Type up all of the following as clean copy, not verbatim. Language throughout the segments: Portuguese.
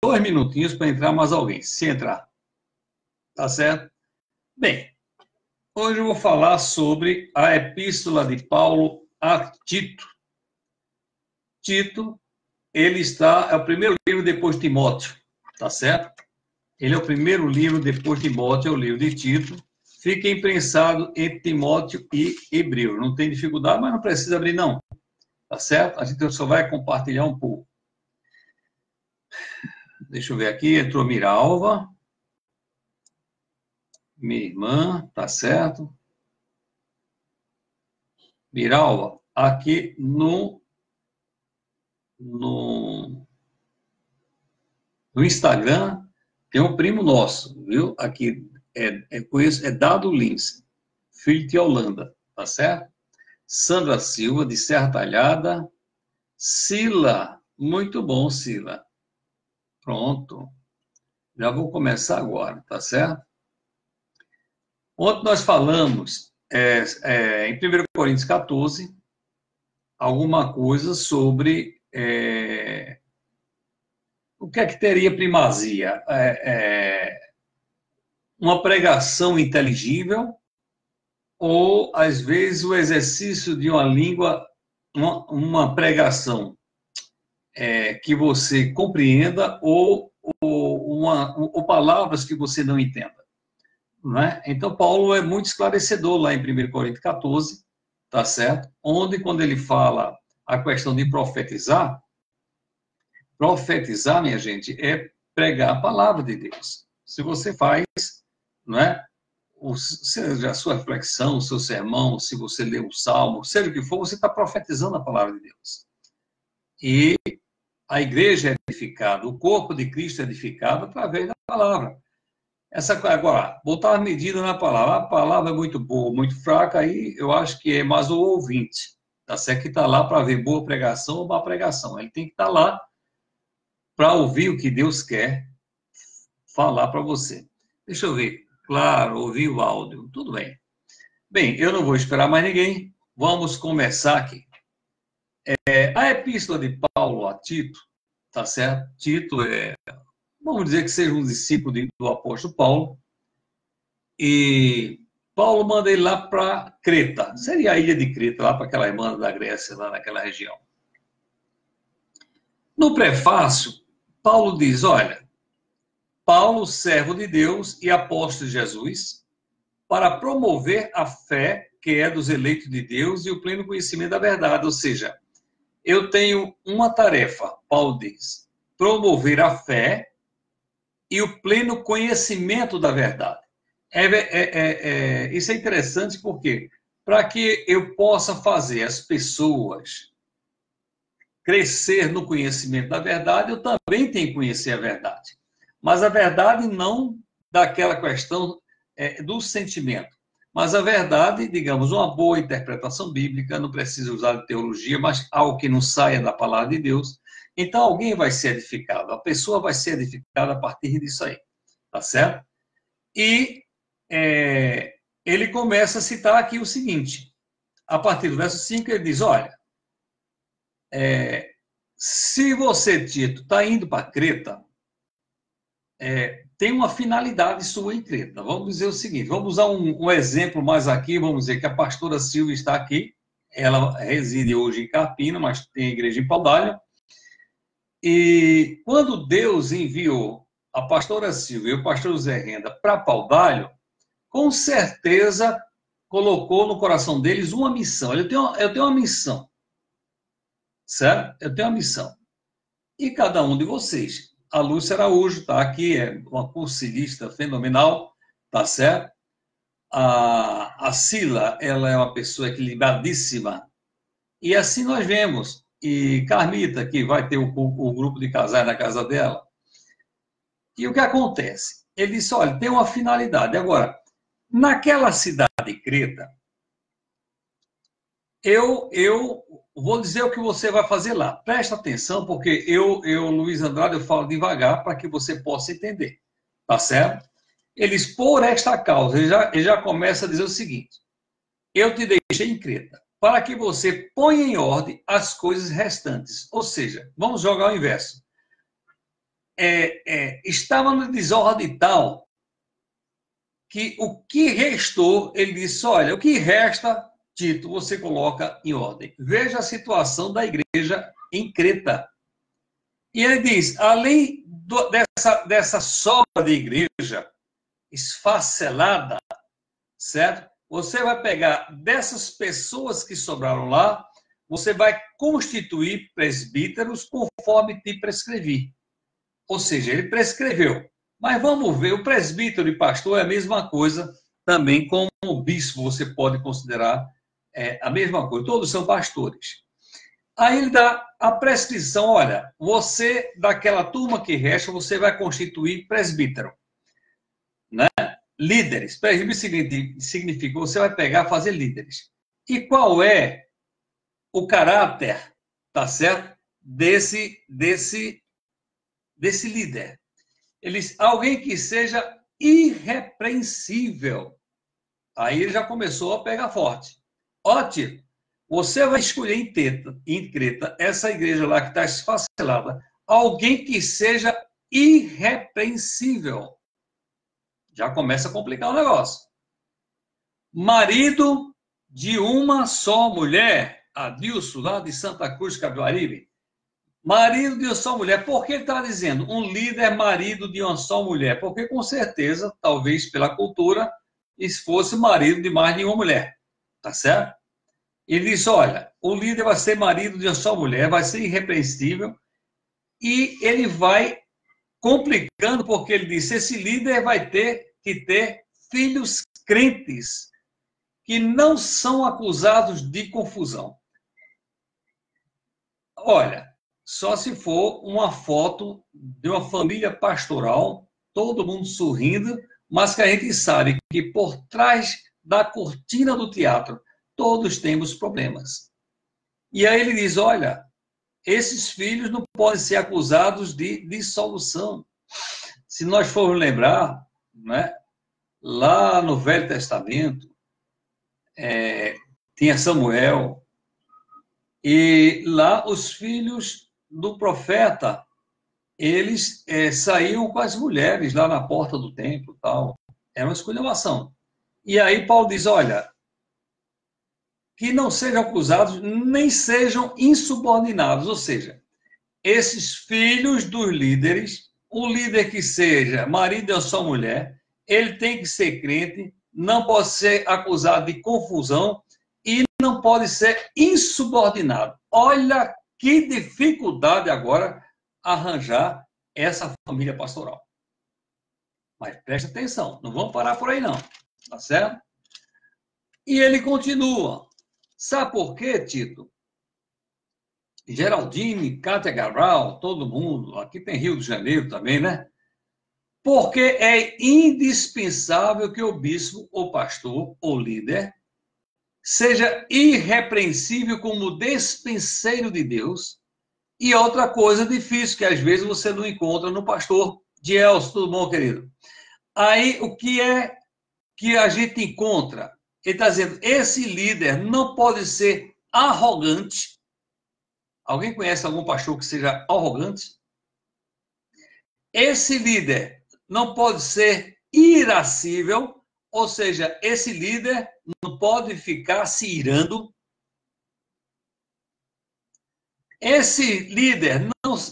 2 minutinhos para entrar mais alguém, se entrar. Tá certo? Bem, hoje eu vou falar sobre a epístola de Paulo a Tito. Tito, é o primeiro livro depois de Timóteo, tá certo? Ele é o primeiro livro depois de Timóteo, é o livro de Tito. Fica imprensado entre Timóteo e Hebreu. Não tem dificuldade, mas não precisa abrir, não. Tá certo? A gente só vai compartilhar um pouco. Deixa eu ver aqui, entrou Miralva. Minha irmã, tá certo? Miralva, aqui no Instagram tem um primo nosso, viu? Aqui é Dado Lins, filho de Holanda, tá certo? Sandra Silva, de Serra Talhada. Sila, muito bom, Sila. Pronto. Já vou começar agora, tá certo? Ontem nós falamos, em 1 Coríntios 14, alguma coisa sobre o que é que teria primazia? Uma pregação inteligível ou, às vezes, o exercício de uma língua, uma pregação que você compreenda ou palavras que você não entenda. Não é? Então, Paulo é muito esclarecedor lá em 1 Coríntios 14, tá certo? Onde, quando ele fala a questão de profetizar, minha gente, é pregar a palavra de Deus. Se você faz, não é? Seja a sua reflexão, o seu sermão, se você lê um salmo, seja o que for, você está profetizando a palavra de Deus. E a igreja é edificada, o corpo de Cristo é edificado através da palavra. Agora, botar a medida na palavra. A palavra é muito boa, muito fraca, aí eu acho que é mais o ouvinte, tá certo? Que está lá para ver boa pregação ou má pregação. Ele tem que estar lá para ouvir o que Deus quer falar para você. Deixa eu ver. Claro, ouvir o áudio. Tudo bem. Bem, eu não vou esperar mais ninguém. Vamos começar aqui. A epístola de Paulo a Tito, tá certo? Tito vamos dizer que seja um discípulo do apóstolo Paulo. E Paulo manda ele lá para Creta. Seria a ilha de Creta, lá para aquela irmã da Grécia, lá naquela região. No prefácio, Paulo diz, olha, Paulo, servo de Deus e apóstolo de Jesus, para promover a fé que é dos eleitos de Deus e o pleno conhecimento da verdade. Ou seja, eu tenho uma tarefa, Paulo diz, promover a fé e o pleno conhecimento da verdade. Isso é interessante porque, para que eu possa fazer as pessoas crescer no conhecimento da verdade, eu também tenho que conhecer a verdade. Mas a verdade não daquela questão do sentimento, mas a verdade, digamos, uma boa interpretação bíblica, não precisa usar de teologia, mas algo que não saia da palavra de Deus. Então, alguém vai ser edificado, a pessoa vai ser edificada a partir disso aí, tá certo? E ele começa a citar aqui o seguinte, a partir do verso 5, ele diz, olha, se você, Tito, está indo para Creta, tem uma finalidade sua em Creta. Vamos dizer o seguinte, vamos usar um exemplo mais aqui, vamos dizer que a pastora Silvia está aqui, ela reside hoje em Carpina, mas tem igreja em Paudalho, e quando Deus enviou a pastora Silvia e o pastor Zé Renda para Paudalho, com certeza colocou no coração deles uma missão. Eu tenho uma missão, certo? Eu tenho uma missão. E cada um de vocês, a Lúcia Araújo está aqui, é uma cursilista fenomenal, tá certo? A Sila, ela é uma pessoa equilibradíssima. E assim nós vemos. E Carmita, que vai ter o grupo de casais na casa dela. E o que acontece? Ele disse, olha, tem uma finalidade. Agora, naquela cidade de Creta, eu vou dizer o que você vai fazer lá. Presta atenção, porque Luiz Andrade, eu falo devagar para que você possa entender. Tá certo? Eles, por esta causa, ele já começa a dizer o seguinte, eu te deixei em Creta, para que você ponha em ordem as coisas restantes. Ou seja, vamos jogar o inverso. estava no desordem tal que o que restou, ele disse, olha, o que resta, Tito, você coloca em ordem. Veja a situação da igreja em Creta. E ele diz, além dessa sobra de igreja esfacelada, certo? Você vai pegar dessas pessoas que sobraram lá, você vai constituir presbíteros conforme te prescrevi. Ou seja, ele prescreveu. Mas vamos ver, o presbítero e pastor é a mesma coisa também como o bispo, você pode considerar a mesma coisa. Todos são pastores. Aí ele dá a prescrição, olha, você, daquela turma que resta, você vai constituir presbítero. Né? Líderes. Presbítero significa que você vai pegar e fazer líderes. E qual é o caráter, tá certo? Desse líder. Alguém que seja irrepreensível. Aí ele já começou a pegar forte. Ótimo. Você vai escolher em Creta, essa igreja lá que está esfacelada, alguém que seja irrepreensível. Já começa a complicar o negócio. Marido de uma só mulher, Adilson, lá de Santa Cruz, Capivari. Marido de uma só mulher. Por que ele está dizendo um líder marido de uma só mulher? Porque, com certeza, talvez pela cultura, isso fosse marido de mais de uma mulher. Tá certo? Ele diz, olha, o líder vai ser marido de uma só mulher, vai ser irrepreensível, e ele vai complicando, porque ele disse, esse líder vai ter que ter filhos crentes, que não são acusados de confusão. Olha, só se for uma foto de uma família pastoral, todo mundo sorrindo, mas que a gente sabe que por trás da cortina do teatro, todos temos problemas. E aí ele diz, olha, esses filhos não podem ser acusados de dissolução. Se nós formos lembrar, né, lá no Velho Testamento, tinha Samuel, e lá os filhos do profeta, eles saíam com as mulheres lá na porta do templo, tal. Era uma esculhambação. E aí Paulo diz, olha, que não sejam acusados, nem sejam insubordinados, ou seja, esses filhos dos líderes, o líder que seja marido de uma só mulher, ele tem que ser crente, não pode ser acusado de confusão e não pode ser insubordinado. Olha que dificuldade agora arranjar essa família pastoral. Mas preste atenção, não vamos parar por aí não, tá certo? E ele continua. Sabe por quê, Tito? Geraldine, Cátia Cabral, todo mundo, aqui tem Rio de Janeiro também, né? Porque é indispensável que o bispo, ou pastor, ou líder, seja irrepreensível como despenseiro de Deus. E outra coisa difícil, que às vezes você não encontra no pastor. Dielso, tudo bom, querido? Aí, o que é que a gente encontra? Ele está dizendo, esse líder não pode ser arrogante. Alguém conhece algum pastor que seja arrogante? Esse líder não pode ser irascível, ou seja, esse líder não pode ficar se irando. Esse líder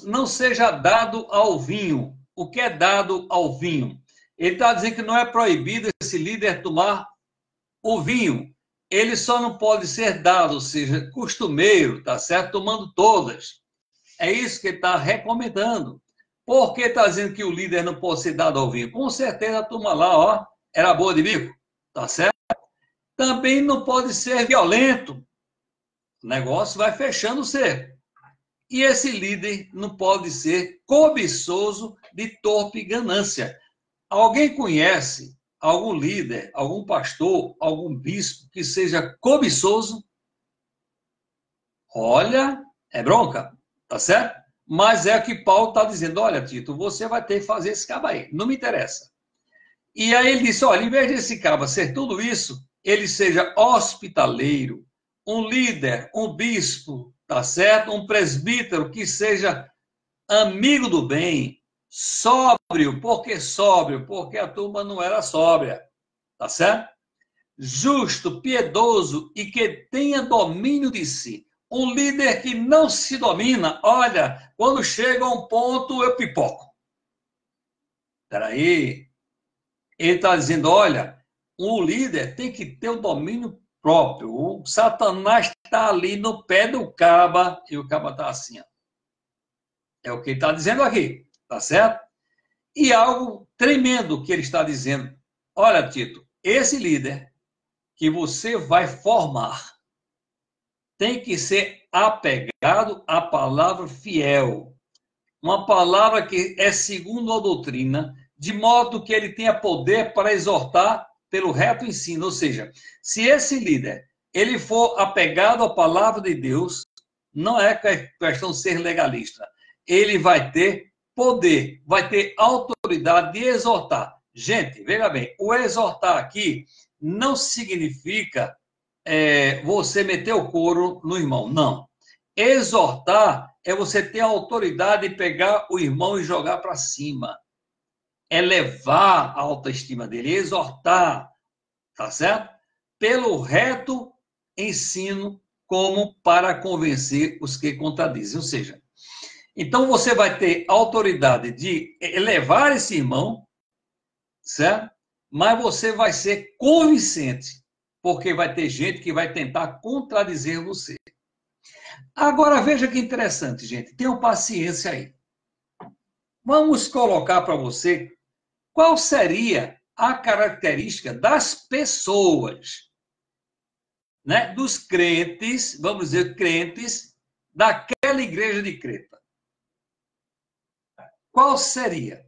não seja dado ao vinho. O que é dado ao vinho? Ele está dizendo que não é proibido esse líder tomar o vinho. Ele só não pode ser dado, ou seja, costumeiro, tá certo? Tomando todas. É isso que ele está recomendando. Por que está dizendo que o líder não pode ser dado ao vinho? Com certeza a turma lá, ó, era boa de bico, tá certo? Também não pode ser violento. O negócio vai fechando o cerco. E esse líder não pode ser cobiçoso de torpe ganância. Alguém conhece algum líder, algum pastor, algum bispo que seja cobiçoso? Olha, é bronca, tá certo? Mas é o que Paulo está dizendo, olha, Tito, você vai ter que fazer esse cabo aí, não me interessa. E aí ele disse, olha, em vez desse cabo ser tudo isso, ele seja hospitaleiro, um líder, um bispo, tá certo? Um presbítero que seja amigo do bem, Sóbrio. Por que sóbrio? Porque a turma não era sóbria. Tá certo? Justo, piedoso e que tenha domínio de si. Um líder que não se domina, olha, quando chega a um ponto, eu pipoco. Peraí. Ele está dizendo, olha, um líder tem que ter o domínio próprio. O Satanás está ali no pé do caba e o caba está assim. Ó. É o que ele está dizendo aqui, tá certo? E algo tremendo que ele está dizendo. Olha, Tito, esse líder que você vai formar tem que ser apegado à palavra fiel. Uma palavra que é segundo a doutrina, de modo que ele tenha poder para exortar pelo reto ensino. Ou seja, se esse líder ele for apegado à palavra de Deus, não é questão de ser legalista. Ele vai ter poder, vai ter autoridade de exortar. Gente, veja bem, o exortar aqui não significa você meter o couro no irmão, não. Exortar é você ter a autoridade de pegar o irmão e jogar para cima. É levar a autoestima dele, exortar, tá certo? Pelo reto ensino, como para convencer os que contradizem. Ou seja, então você vai ter autoridade de elevar esse irmão, certo? Mas você vai ser convincente, porque vai ter gente que vai tentar contradizer você. Agora veja que interessante, gente. Tenham paciência aí. Vamos colocar para você qual seria a característica das pessoas, né? Dos crentes, vamos dizer, crentes daquela igreja de Creta. Qual seria?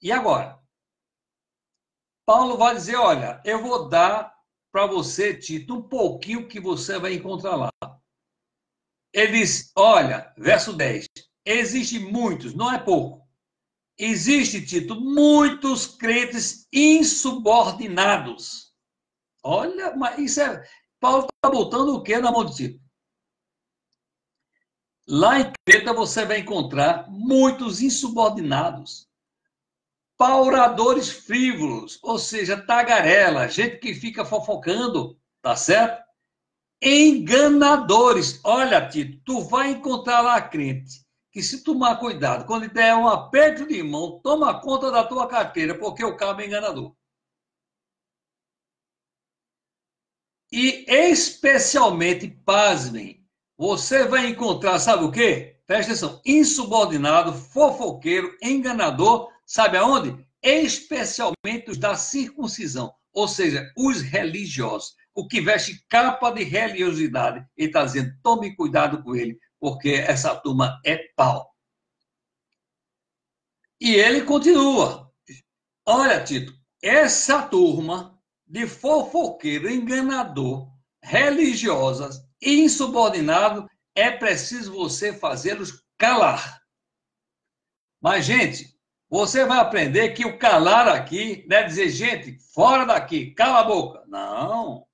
E agora? Paulo vai dizer, olha, eu vou dar para você, Tito, um pouquinho que você vai encontrar lá. Ele diz, olha, verso 10, existem muitos, não é pouco. Existe, Tito, muitos crentes insubordinados. Olha, mas isso é... Paulo está botando o quê na mão de Tito? Lá em Creta você vai encontrar muitos insubordinados. Pauradores frívolos, ou seja, tagarela, gente que fica fofocando, tá certo? Enganadores. Olha, Tito, tu vai encontrar lá crente que se tomar cuidado, quando der um aperto de mão, toma conta da tua carteira, porque o cabo é enganador. E especialmente, pasmem, você vai encontrar, sabe o quê? Presta atenção, insubordinado, fofoqueiro, enganador, sabe aonde? Especialmente os da circuncisão, ou seja, os religiosos, o que veste capa de religiosidade. Ele está dizendo, tome cuidado com ele, porque essa turma é pau. E ele continua. Olha, Tito, essa turma de fofoqueiro, enganador, religiosas e insubordinado, é preciso você fazê-los calar. Mas, gente, você vai aprender que o calar aqui não é dizer, gente, fora daqui, cala a boca. Não.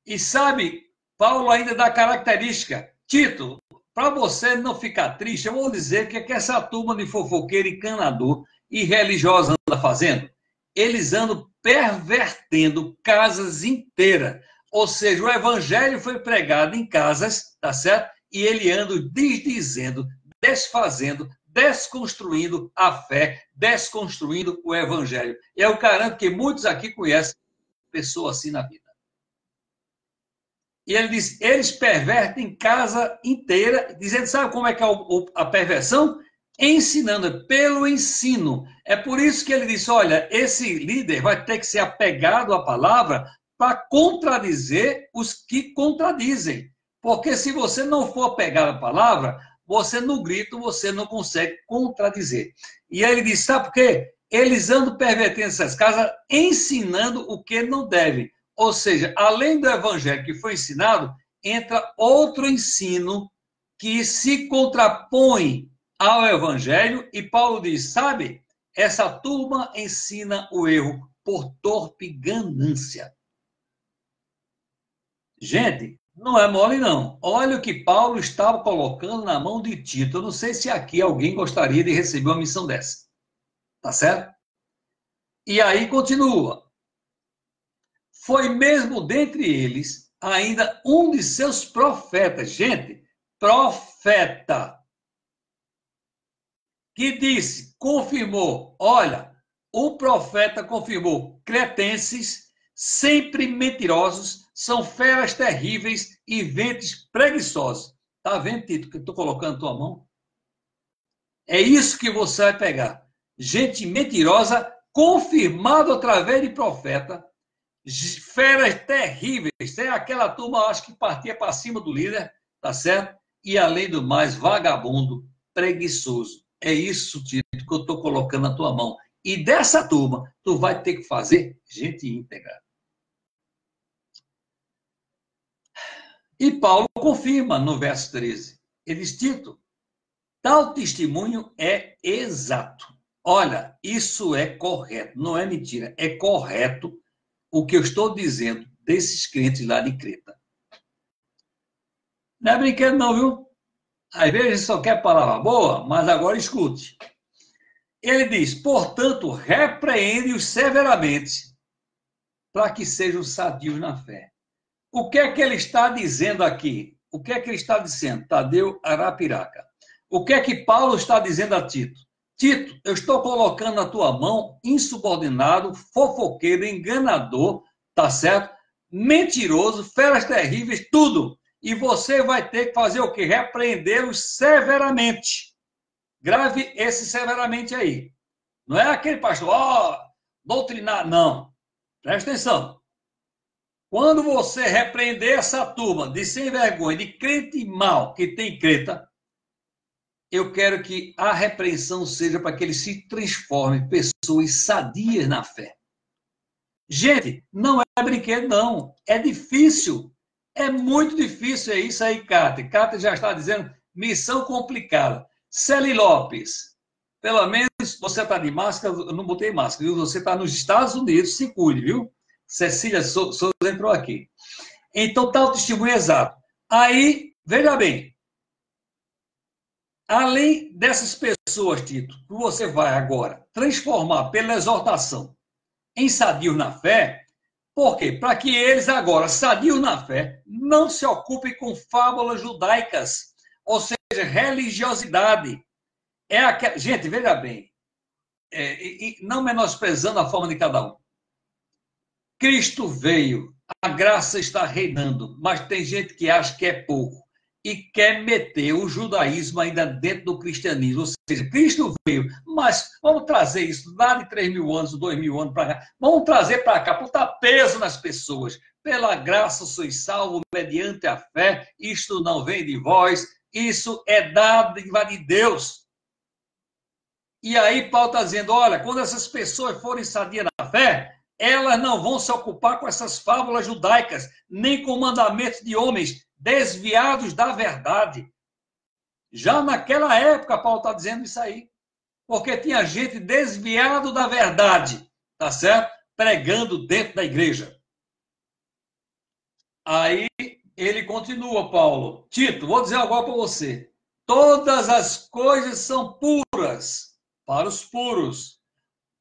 E sabe, Paulo ainda dá característica. Tito, para você não ficar triste, eu vou dizer que essa turma de fofoqueiro, enganador e religiosa anda fazendo? Eles andam pervertendo casas inteiras. Ou seja, o evangelho foi pregado em casas, tá certo? E ele anda desdizendo, desfazendo, desconstruindo a fé, desconstruindo o evangelho. E eu garanto que muitos aqui conhecem pessoas assim na vida. E ele diz, eles pervertem casa inteira, dizendo, sabe como é que é a perversão? Ensinando, pelo ensino. É por isso que ele disse, olha, esse líder vai ter que ser apegado à palavra para contradizer os que contradizem. Porque se você não for apegado à palavra, você no grito, você não consegue contradizer. E aí ele diz, sabe por quê? Eles andam pervertendo essas casas, ensinando o que não devem. Ou seja, além do evangelho que foi ensinado, entra outro ensino que se contrapõe ao evangelho, e Paulo diz, sabe, essa turma ensina o erro por torpe ganância. Gente, Não é mole, não. Olha o que Paulo estava colocando na mão de Tito. Eu não sei se aqui alguém gostaria de receber uma missão dessa. Tá certo? E aí continua. Foi mesmo dentre eles ainda um de seus profetas. Gente, profeta. Que disse, confirmou. Olha, o profeta confirmou. Cretenses, sempre mentirosos, são feras terríveis e ventos preguiçosos. Está vendo, Tito, que eu estou colocando na tua mão? É isso que você vai pegar. Gente mentirosa, confirmado através de profeta, feras terríveis. Tem aquela turma, acho que partia para cima do líder, tá certo? E, além do mais, vagabundo, preguiçoso. É isso, Tito, que eu estou colocando na tua mão. E dessa turma, tu vai ter que fazer gente íntegra. E Paulo confirma no verso 13. Ele diz, Tito, tal testemunho é exato. Olha, isso é correto, não é mentira, é correto o que eu estou dizendo desses crentes lá de Creta. Não é brinquedo não, viu? Às vezes só quer palavra boa, mas agora escute. Ele diz, portanto, repreende-os severamente, para que sejam sadios na fé. O que é que ele está dizendo aqui? O que é que ele está dizendo? Tadeu Arapiraca. O que é que Paulo está dizendo a Tito? Tito, eu estou colocando na tua mão insubordinado, fofoqueiro, enganador, tá certo? Mentiroso, feras terríveis, tudo. E você vai ter que fazer o quê? Repreendê-los severamente. Grave esse severamente aí. Não é aquele pastor, doutrinar, não. Presta atenção. Quando você repreender essa turma de sem vergonha, de crente mal que tem creta, eu quero que a repreensão seja para que eles se transformem em pessoas sadias na fé. Gente, não é brinquedo, não. É difícil. É muito difícil, é isso aí, Cátia. Cátia já está dizendo, missão complicada. Celi Lopes, pelo menos você está de máscara, eu não botei máscara, viu? Você está nos Estados Unidos, se cuide, viu? Cecília Souza entrou aqui. Então, tá o testemunho exato. Aí, veja bem, além dessas pessoas, Tito, que você vai agora transformar pela exortação em sadios na fé, por quê? Para que eles agora, sadios na fé, não se ocupem com fábulas judaicas, ou seja, religiosidade. Gente, veja bem, não menosprezando a forma de cada um. Cristo veio, a graça está reinando, mas tem gente que acha que é pouco e quer meter o judaísmo ainda dentro do cristianismo. Ou seja, Cristo veio, mas vamos trazer isso lá de 3.000 anos, 2.000 anos para cá. Vamos trazer para cá, para botar peso nas pessoas. Pela graça sois salvos mediante a fé, isto não vem de vós, isso é dádiva de Deus. E aí Paulo está dizendo, olha, quando essas pessoas forem sadias na fé, elas não vão se ocupar com essas fábulas judaicas, nem com mandamentos de homens desviados da verdade. Já naquela época, Paulo está dizendo isso aí. Porque tinha gente desviado da verdade, tá certo? Pregando dentro da igreja. Aí ele continua, Paulo. Tito, vou dizer agora para você. Todas as coisas são puras para os puros.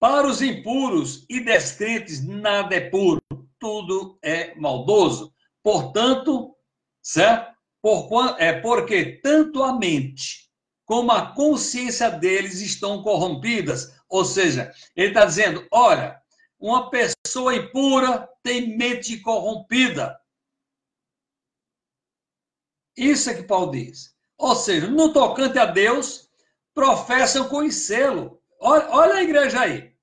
Para os impuros e descrentes, nada é puro, tudo é maldoso. Portanto, certo? Porque tanto a mente como a consciência deles estão corrompidas. Ou seja, ele está dizendo, olha, uma pessoa impura tem mente corrompida. Isso é que Paulo diz. Ou seja, no tocante a Deus, professam conhecê-lo. Olha a igreja aí.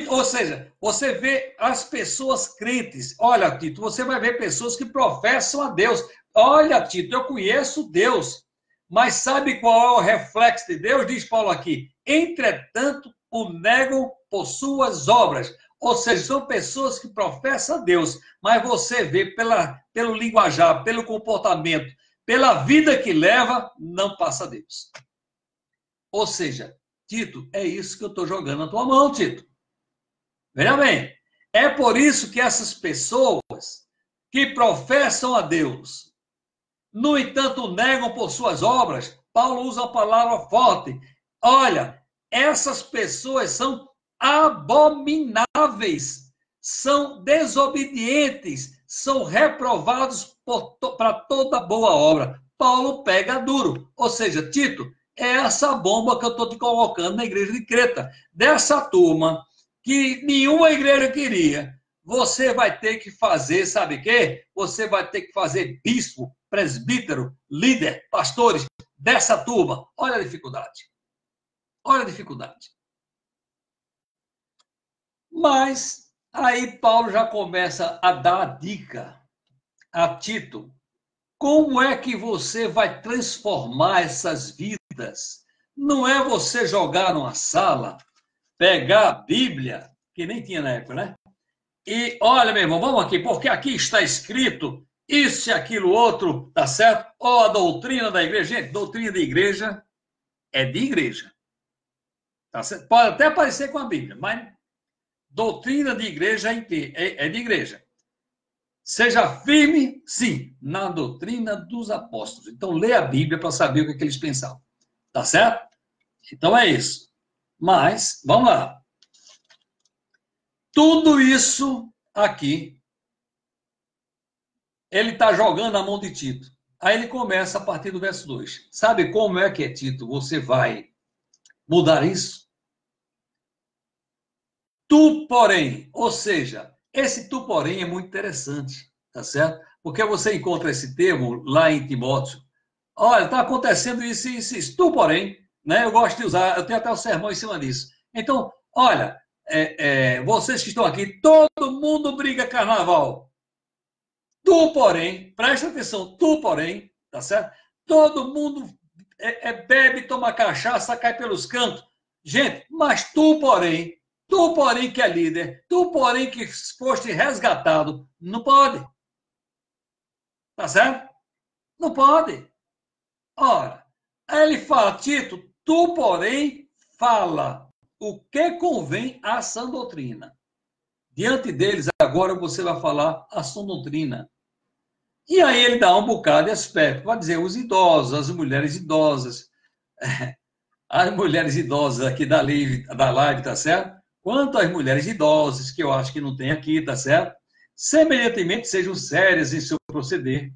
Ou seja, você vê as pessoas crentes. Olha, Tito, você vai ver pessoas que professam a Deus. Olha, Tito, eu conheço Deus. Mas sabe qual é o reflexo de Deus? Diz Paulo aqui. Entretanto, o negam por suas obras. Ou seja, são pessoas que professam a Deus. Mas você vê pelo linguajar, pelo comportamento, pela vida que leva, não passa a Deus. Ou seja, Tito, é isso que eu estou jogando na tua mão, Tito. Veja bem, é por isso que essas pessoas que professam a Deus, no entanto, negam por suas obras, Paulo usa a palavra forte. Olha, essas pessoas são abomináveis, são desobedientes, são reprovados para toda boa obra. Paulo pega duro. Ou seja, Tito, é essa bomba que eu estou te colocando na igreja de Creta. Dessa turma que nenhuma igreja queria, você vai ter que fazer, sabe o quê? Você vai ter que fazer bispo, presbítero, líder, pastores dessa turma. Olha a dificuldade. Olha a dificuldade. Mas aí Paulo já começa a dar a dica a Tito. Como é que você vai transformar essas vidas? Não é você jogar numa sala, pegar a Bíblia, que nem tinha na época, né? E olha, meu irmão, vamos aqui, porque aqui está escrito isso e aquilo outro, tá certo? Ou a doutrina da igreja. Gente, doutrina de igreja é de igreja. Tá certo? Pode até parecer com a Bíblia, mas doutrina de igreja é de igreja. Seja firme, sim, na doutrina dos apóstolos. Então, lê a Bíblia para saber o que eles pensavam. Tá certo? Então, é isso. Mas, vamos lá. Tudo isso aqui, ele está jogando na mão de Tito. Aí ele começa a partir do verso 2. Sabe como é que é, Tito? Você vai mudar isso? Tu, porém, ou seja, esse tu, porém, é muito interessante, tá certo? Porque você encontra esse termo lá em Timóteo. Olha, está acontecendo isso e isso. Tu, porém, né? Eu gosto de usar, eu tenho até o sermão em cima disso. Então, olha, vocês que estão aqui, todo mundo briga carnaval. Tu, porém, presta atenção, tu, porém, tá certo? Todo mundo bebe, toma cachaça, cai pelos cantos. Gente, mas tu, porém que é líder, tu, porém, que foste resgatado, não pode. Tá certo? Não pode. Ora, aí ele fala, Tito, tu, porém, fala o que convém à sã doutrina. Diante deles, agora você vai falar a sã doutrina. E aí ele dá um bocado de aspecto. Vai dizer, os idosos, as mulheres idosas. As mulheres idosas aqui da live, tá certo? Quanto às mulheres idosas, que eu acho que não tem aqui, tá certo? Semelhantemente, sejam sérias em seu proceder,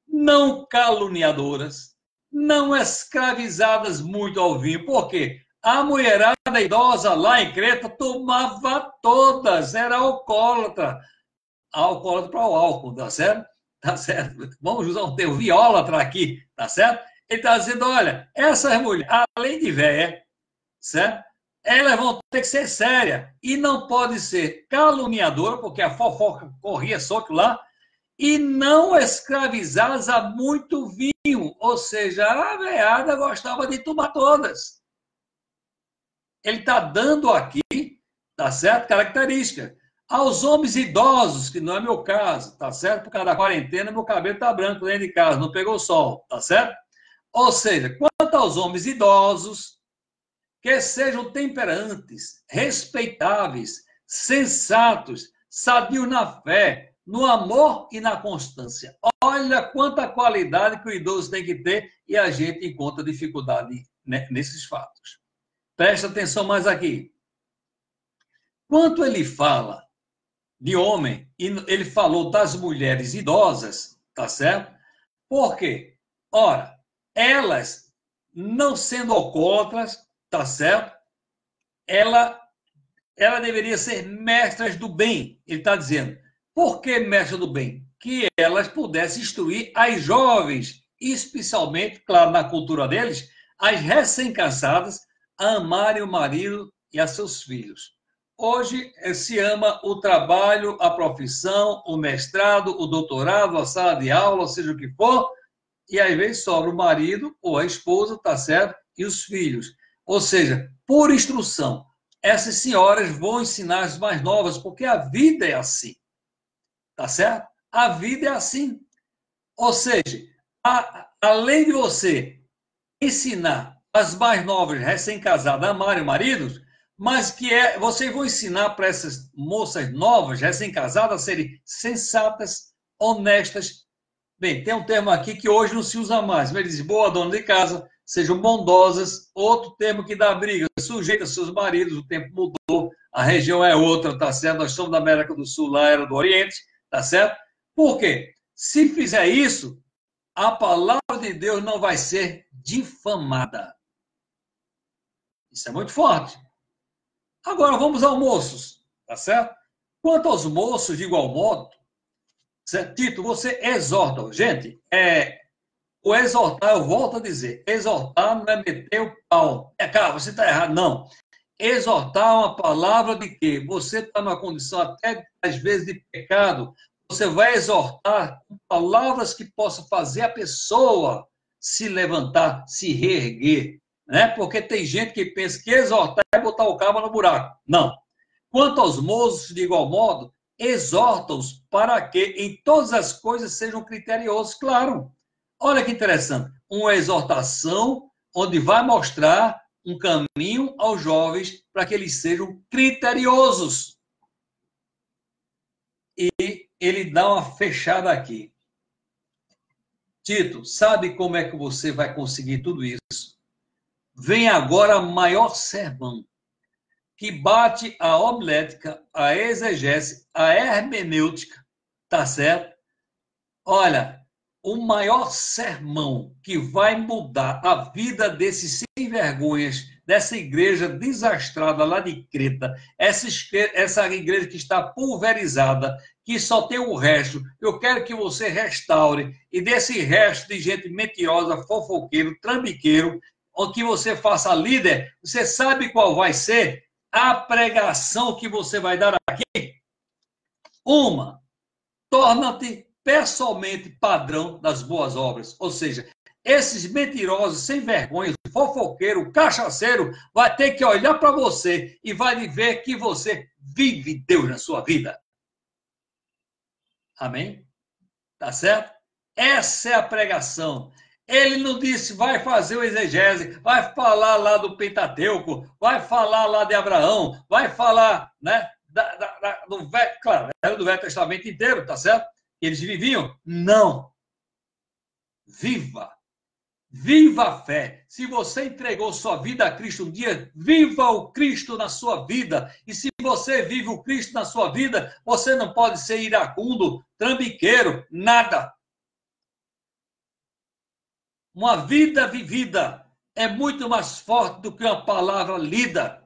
não caluniadoras, não escravizadas muito ao vinho. Por quê? A mulherada idosa lá em Creta tomava todas, era alcoólatra. Alcoólatra para o álcool, tá certo? Tá certo? Vamos usar um termo viólatra aqui, tá certo? Ele está dizendo, olha, essas mulheres, além de velha, certo? Elas vão ter que ser sérias e não pode ser caluniadora, porque a fofoca corria solto lá, e não escravizadas a muito vinho, ou seja, a velhada gostava de tomar todas. Ele está dando aqui, tá certo? Característica. Aos homens idosos, que não é meu caso, tá certo? Por causa da quarentena, meu cabelo está branco dentro de casa, não pegou sol, tá certo? Ou seja, quanto aos homens idosos, que sejam temperantes, respeitáveis, sensatos, sadios na fé, no amor e na constância. Olha quanta qualidade que o idoso tem que ter e a gente encontra dificuldade nesses fatos. Presta atenção mais aqui. Quanto ele fala de homem, e ele falou das mulheres idosas, tá certo? Por quê? Ora, elas, não sendo alcoólatras, tá certo? Ela deveria ser mestras do bem. Ele está dizendo. Por que mestra do bem? Que elas pudessem instruir as jovens, especialmente, claro, na cultura deles, as recém-casadas, a amarem o marido e a seus filhos. Hoje se ama o trabalho, a profissão, o mestrado, o doutorado, a sala de aula, seja o que for, e às vezes sobra o marido ou a esposa, tá certo? E os filhos. Ou seja, por instrução, essas senhoras vão ensinar as mais novas, porque a vida é assim. Tá certo? A vida é assim. Ou seja, além de você ensinar as mais novas recém-casadas a amarem maridos, mas vocês vão ensinar para essas moças novas, recém-casadas, a serem sensatas, honestas. Bem, tem um termo aqui que hoje não se usa mais, mas ele diz, boa dona de casa, sejam bondosas. Outro termo que dá briga, sujeita seus maridos, o tempo mudou, a região é outra, tá certo? Nós somos da América do Sul, lá era do Oriente, tá certo? Por quê? Se fizer isso, a palavra de Deus não vai ser difamada. Isso é muito forte. Agora vamos aos moços, tá certo? Quanto aos moços, de igual modo, certo? Tito, você exorta. Gente, o exortar, eu volto a dizer, exortar não é meter o pau. Cara, você está errado. Não. Exortar é uma palavra de quê? Você está numa condição até, às vezes, de pecado. Você vai exortar com palavras que possam fazer a pessoa se levantar, se reerguer. Né? Porque tem gente que pensa que exortar é botar o cabo no buraco. Não. Quanto aos moços, de igual modo, exorta-os para que em todas as coisas sejam criteriosos, claro. Olha que interessante. Uma exortação onde vai mostrar um caminho aos jovens para que eles sejam criteriosos. E ele dá uma fechada aqui. Tito, sabe como é que você vai conseguir tudo isso? Vem agora o maior sermão, que bate a homilética, a exegese, a hermenêutica, tá certo? Olha, o maior sermão que vai mudar a vida desses sem vergonhas, dessa igreja desastrada lá de Creta, essa igreja que está pulverizada, que só tem o resto, eu quero que você restaure, e desse resto de gente mentirosa, fofoqueiro, trambiqueiro, ou que você faça líder, você sabe qual vai ser a pregação que você vai dar aqui? Uma, torna-te pessoalmente padrão das boas obras. Ou seja, esses mentirosos, sem vergonha, fofoqueiro, cachaceiro, vai ter que olhar para você e vai ver que você vive Deus na sua vida. Amém? Tá certo? Essa é a pregação. Ele não disse, vai fazer o exegese, vai falar lá do Pentateuco, vai falar lá de Abraão, vai falar, né, claro, era do Velho Testamento inteiro, tá certo? Eles viviam? Não. Viva. Viva a fé. Se você entregou sua vida a Cristo um dia, viva o Cristo na sua vida. E se você vive o Cristo na sua vida, você não pode ser iracundo, trambiqueiro, nada. Uma vida vivida é muito mais forte do que uma palavra lida.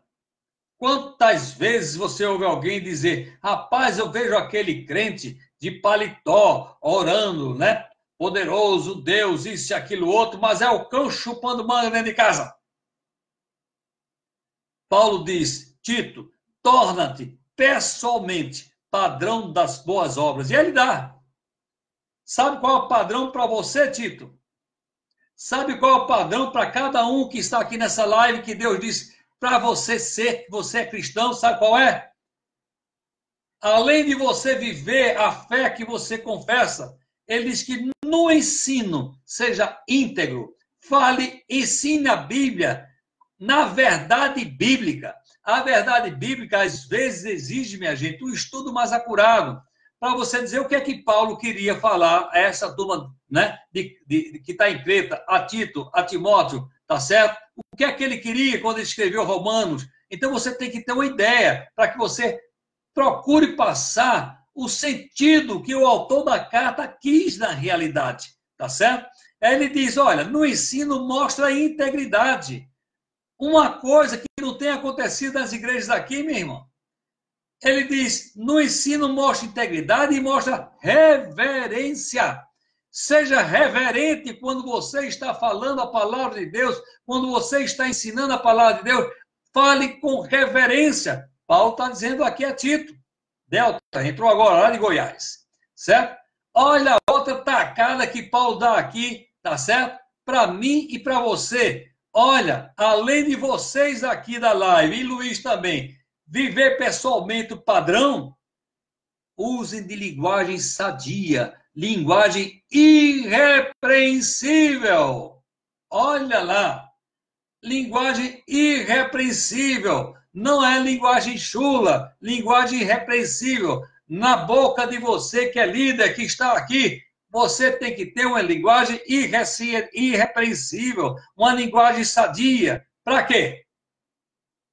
Quantas vezes você ouve alguém dizer, rapaz, eu vejo aquele crente de paletó, orando, né? Poderoso Deus, isso e aquilo outro, mas é o cão chupando manga dentro de casa. Paulo diz, Tito, torna-te pessoalmente padrão das boas obras. E ele dá. Sabe qual é o padrão para você, Tito? Sabe qual é o padrão para cada um que está aqui nessa live que Deus disse para você ser, que você é cristão? Sabe qual é? Além de você viver a fé que você confessa, ele diz que no ensino seja íntegro, fale, ensine a Bíblia na verdade bíblica. A verdade bíblica, às vezes, exige, minha gente, um estudo mais acurado, para você dizer o que é que Paulo queria falar a essa turma, né, que está em Creta, a Tito, a Timóteo, tá certo? O que é que ele queria quando ele escreveu Romanos? Então, você tem que ter uma ideia para que você procure passar o sentido que o autor da carta quis na realidade, tá certo? Aí ele diz, olha, no ensino mostra a integridade. Uma coisa que não tem acontecido nas igrejas aqui, meu irmão. Ele diz, no ensino mostra integridade e mostra reverência. Seja reverente quando você está falando a palavra de Deus, quando você está ensinando a palavra de Deus, fale com reverência. Paulo está dizendo aqui a Tito. Delta, entrou agora lá de Goiás, certo? Olha a outra tacada que Paulo dá aqui, tá certo? Para mim e para você. Olha, além de vocês aqui da live, e Luiz também, viver pessoalmente o padrão, usem de linguagem sadia, linguagem irrepreensível. Olha lá, linguagem irrepreensível. Não é linguagem chula, linguagem irrepreensível. na boca de você que é líder, que está aqui, você tem que ter uma linguagem irrepreensível, uma linguagem sadia. Para quê?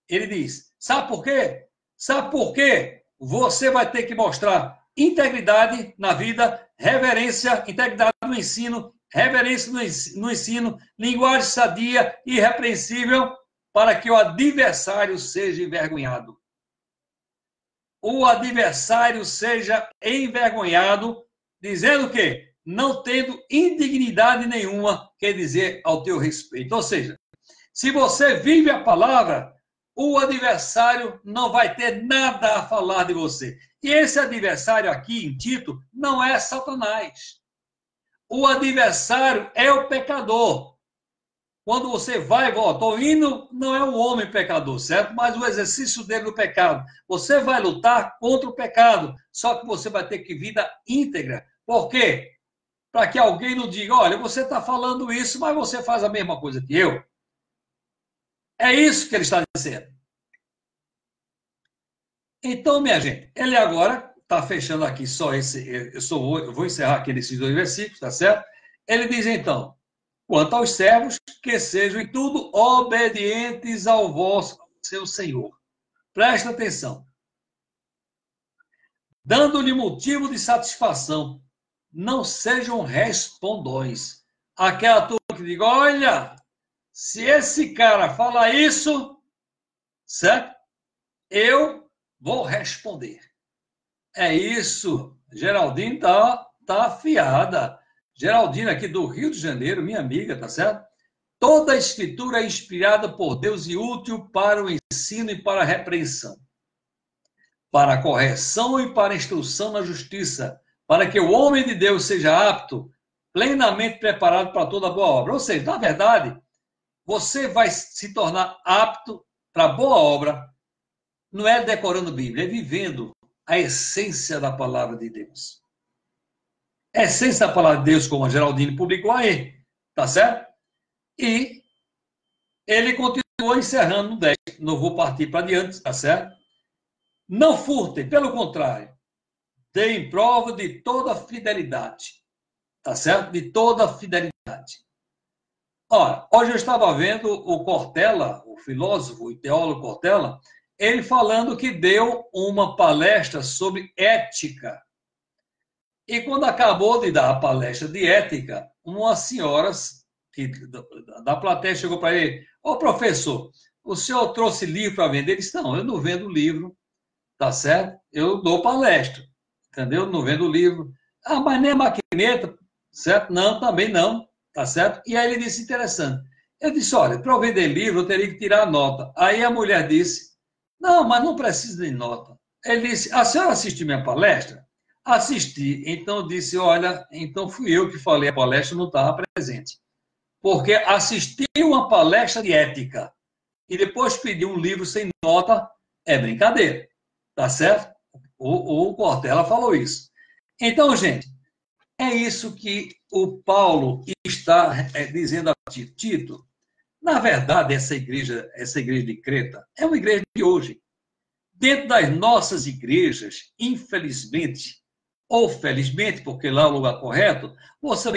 Ele diz, sabe por quê? Sabe por quê? Você vai ter que mostrar integridade na vida, reverência, integridade no ensino, reverência no ensino, linguagem sadia e irrepreensível, para que o adversário seja envergonhado. O adversário seja envergonhado, dizendo o quê? Não tendo indignidade nenhuma, quer dizer, ao teu respeito. Ou seja, se você vive a palavra, o adversário não vai ter nada a falar de você. E esse adversário aqui, em Tito, não é Satanás. O adversário é o pecador. Quando você vai e volta, o hino não é o homem pecador, certo? Mas o exercício dele do pecado. Você vai lutar contra o pecado, só que você vai ter que vida íntegra. Por quê? Para que alguém não diga, olha, você está falando isso, mas você faz a mesma coisa que eu. É isso que ele está dizendo. Então, minha gente, ele agora está fechando aqui só esse. Eu vou encerrar aqui nesses 2 versículos, tá certo? Ele diz então: quanto aos servos, que sejam em tudo obedientes ao seu Senhor. Presta atenção. Dando-lhe motivo de satisfação, não sejam respondões. Aquela turma que diga, olha, se esse cara falar isso, certo? Eu vou responder. É isso. Geraldine tá afiada. Geraldine aqui do Rio de Janeiro, minha amiga, tá certo? Toda a escritura é inspirada por Deus e útil para o ensino e para a repreensão, para a correção e para a instrução na justiça, para que o homem de Deus seja apto, plenamente preparado para toda boa obra. Ou seja, na verdade, você vai se tornar apto para boa obra, não é decorando Bíblia, é vivendo a essência da palavra de Deus. A essência da palavra de Deus, como a Geraldine publicou aí, tá certo? E ele continua encerrando no 10. Não vou partir para diante, tá certo? Não furtem, pelo contrário, deem prova de toda fidelidade, tá certo? De toda fidelidade. Ora, hoje eu estava vendo o Cortella, o filósofo e teólogo Cortella, ele falando que deu uma palestra sobre ética. E quando acabou de dar a palestra de ética, uma senhora da plateia chegou para ele, ô professor, o senhor trouxe livro para vender? Ele disse, não, eu não vendo livro, tá certo? Eu dou palestra, entendeu? Eu não vendo livro. Ah, mas nem a maquineta, certo? Não, também não, tá certo? E aí ele disse, interessante. Eu disse, olha, para eu vender livro, eu teria que tirar a nota. Aí a mulher disse, não, mas não precisa de nota. Ele disse, a senhora assistiu minha palestra? Assisti. Então disse, olha, então fui eu que falei a palestra, não estava presente. Porque assisti uma palestra de ética e depois pedi um livro sem nota, é brincadeira. Tá certo? O Cortella falou isso. Então, gente, é isso que o Paulo está dizendo a Tito. Tito, na verdade, essa igreja de Creta é uma igreja de hoje. Dentro das nossas igrejas, infelizmente, ou felizmente, porque lá é o lugar correto, você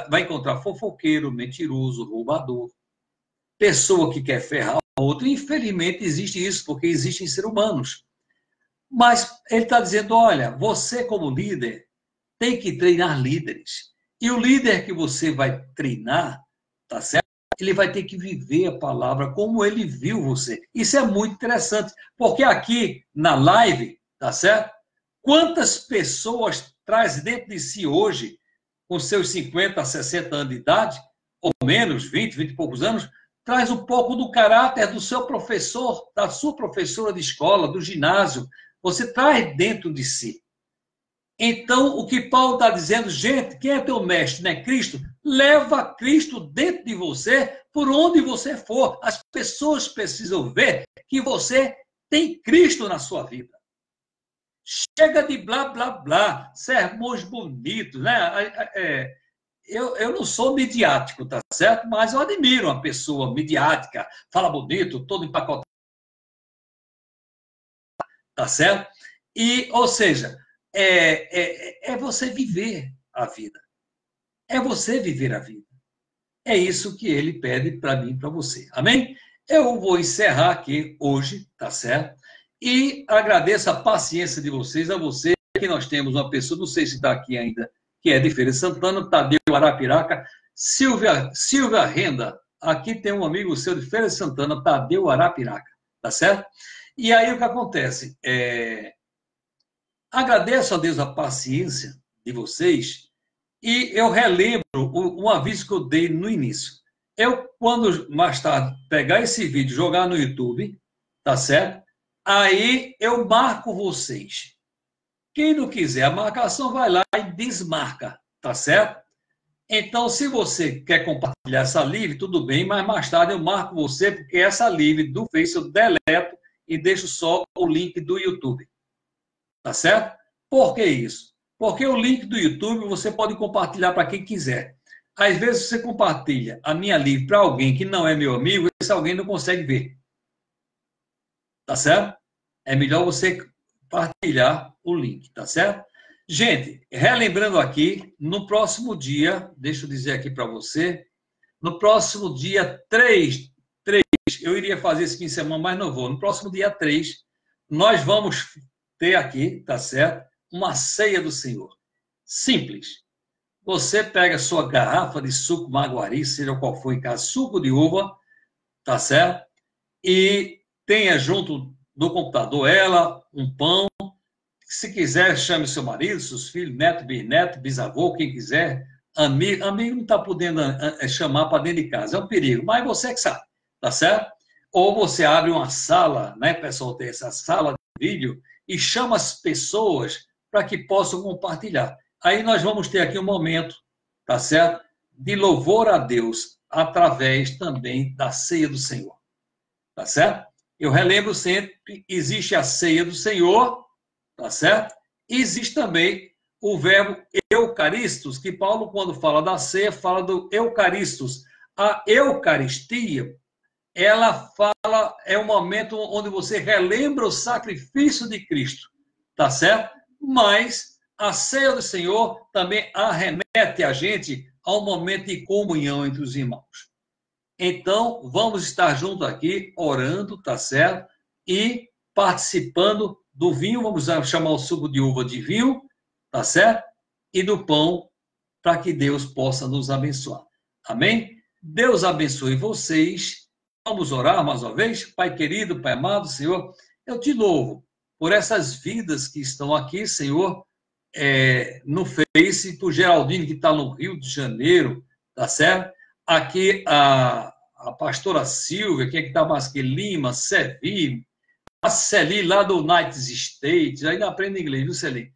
vai encontrar fofoqueiro, mentiroso, roubador, pessoa que quer ferrar o outro. Infelizmente, existe isso, porque existem seres humanos. Mas ele está dizendo, olha, você como líder tem que treinar líderes. E o líder que você vai treinar, tá certo? Ele vai ter que viver a palavra como ele viu você. Isso é muito interessante, porque aqui na live, tá certo? Quantas pessoas traz dentro de si hoje, com seus 50, 60 anos de idade, ou menos, 20 e poucos anos, traz um pouco do caráter do seu professor, da sua professora de escola, do ginásio. Você traz dentro de si. Então, o que Paulo está dizendo, gente, quem é teu mestre, né? Cristo, leva Cristo dentro de você, por onde você for. As pessoas precisam ver que você tem Cristo na sua vida. Chega de blá, blá, blá, sermões bonitos, né? Eu não sou midiático, tá certo? Mas eu admiro uma pessoa midiática, fala bonito, todo empacotado, tá certo? E, ou seja, é você viver a vida. É você viver a vida. É isso que ele pede para mim e para você. Amém? Eu vou encerrar aqui hoje, tá certo? E agradeço a paciência de vocês, a você. Aqui nós temos uma pessoa, não sei se está aqui ainda, que é de Feira de Santana, Tadeu Arapiraca, Silvia Renda. Aqui tem um amigo seu de Feira de Santana, Tadeu Arapiraca, tá certo? E aí o que acontece? Agradeço a Deus a paciência de vocês e eu relembro um aviso que eu dei no início. Eu, quando mais tarde pegar esse vídeo, jogar no YouTube, tá certo? Aí eu marco vocês. Quem não quiser a marcação, vai lá e desmarca, tá certo? Então, se você quer compartilhar essa live, tudo bem, mas mais tarde eu marco você, porque essa live do Face eu deleto e deixo só o link do YouTube. Tá certo? Por que isso? Porque o link do YouTube você pode compartilhar para quem quiser. Às vezes você compartilha a minha live para alguém que não é meu amigo, esse alguém não consegue ver. Tá certo? É melhor você compartilhar o link, tá certo? Gente, relembrando aqui, no próximo dia, deixa eu dizer aqui para você, no próximo dia 3, eu iria fazer esse fim de semana, mas não vou. No próximo dia 3, nós vamos ter aqui, tá certo? Uma ceia do Senhor. Simples. Você pega a sua garrafa de suco Maguari, seja qual for em casa, suco de uva, tá certo? E tenha junto do computador ela, um pão. Se quiser, chame seu marido, seus filhos, neto, bisneto, bisavô, quem quiser. Amigo não está podendo chamar para dentro de casa, é um perigo, mas você que sabe, tá certo? Ou você abre uma sala, né, pessoal, tem essa sala de vídeo, e chama as pessoas para que possam compartilhar. Aí nós vamos ter aqui um momento, tá certo? De louvor a Deus, através também da ceia do Senhor, tá certo? Eu relembro sempre, existe a ceia do Senhor, tá certo? E existe também o verbo eucaristos, que Paulo, quando fala da ceia, fala do eucaristos. A eucaristia, ela fala, é um momento onde você relembra o sacrifício de Cristo, tá certo? Mas a ceia do Senhor também arremete a gente a um momento de comunhão entre os irmãos. Então, vamos estar juntos aqui, orando, tá certo? E participando do vinho, vamos chamar o suco de uva de vinho, tá certo? E do pão, para que Deus possa nos abençoar. Amém? Deus abençoe vocês. Vamos orar mais uma vez? Pai querido, Pai amado, Senhor, eu te louvo por essas vidas que estão aqui, Senhor, no Face, por Geraldine, que está no Rio de Janeiro, tá certo? Aqui a pastora Silvia, quem é que está mais aqui? Lima, Sevi, a Celi, lá do United States, ainda aprende inglês, viu, Celi?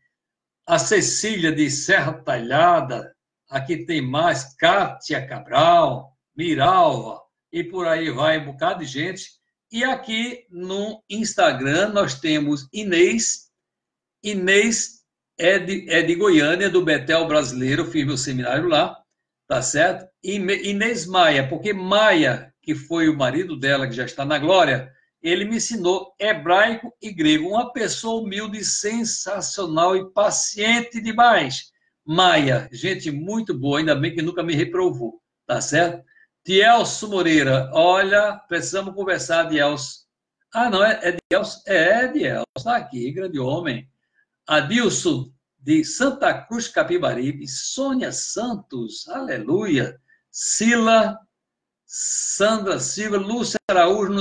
A Cecília, de Serra Talhada, aqui tem mais, Kátia Cabral, Miralva, e por aí vai um bocado de gente. E aqui no Instagram nós temos Inês é de Goiânia, do Betel Brasileiro, fiz meu seminário lá, tá certo? E Inês Maia, porque Maia, que foi o marido dela, que já está na glória, ele me ensinou hebraico e grego. Uma pessoa humilde, sensacional e paciente demais. Maia, gente muito boa, ainda bem que nunca me reprovou, tá certo? Tielso Moreira, olha, precisamos conversar, Tielso. Ah, não, é de Tielso? É de Tielso, está aqui, grande homem. Adilson, de Santa Cruz, Capibaribe. Sônia Santos, aleluia. Sila, Sandra Silva, Lúcia Araújo,